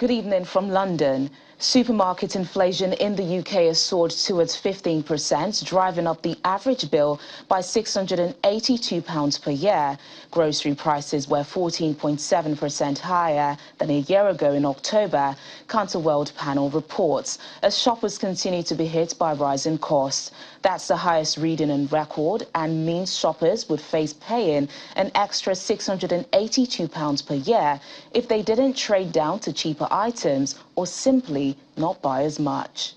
Good evening from London. Supermarket inflation in the UK has soared towards 15%, driving up the average bill by £682 per year. Grocery prices were 14.7% higher than a year ago in October, Counterworld panel reports, as shoppers continue to be hit by rising costs. That's the highest reading on record and means shoppers would face paying an extra £682 per year if they didn't trade down to cheaper items or simply not buy as much.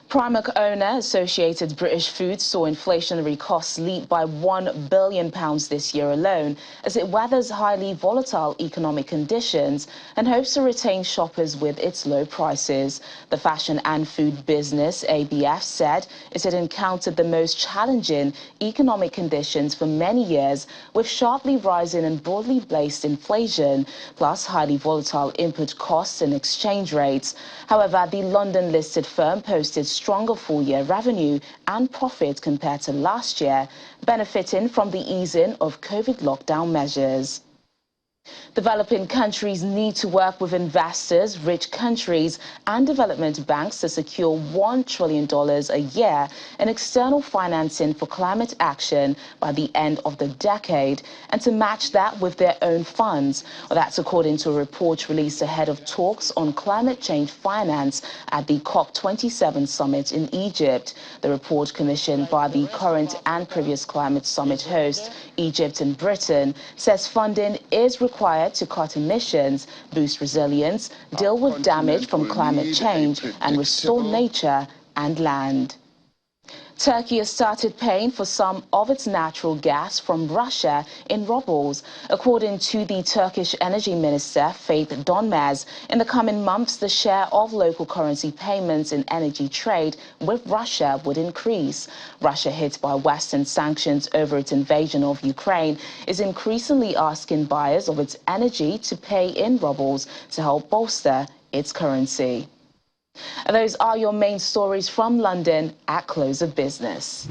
Primark owner Associated British Foods saw inflationary costs leap by £1 billion this year alone as it weathers highly volatile economic conditions and hopes to retain shoppers with its low prices. The fashion and food business, ABF, said it had encountered the most challenging economic conditions for many years, with sharply rising and broadly based inflation, plus highly volatile input costs and exchange rates. However, the London-listed firm posted stronger full-year revenue and profit compared to last year, benefiting from the easing of COVID lockdown measures. Developing countries need to work with investors, rich countries and development banks to secure $1 trillion a year in external financing for climate action by the end of the decade and to match that with their own funds. Well, that's according to a report released ahead of talks on climate change finance at the COP27 summit in Egypt. The report, commissioned by the current and previous climate summit hosts, Egypt and Britain, says funding is required to cut emissions, boost resilience, deal with damage from climate change, and restore nature and land. Turkey has started paying for some of its natural gas from Russia in rubles. According to the Turkish Energy Minister, Faith Donmez, in the coming months, the share of local currency payments in energy trade with Russia would increase. Russia, hit by Western sanctions over its invasion of Ukraine, is increasingly asking buyers of its energy to pay in rubles to help bolster its currency. Those are your main stories from London at close of business.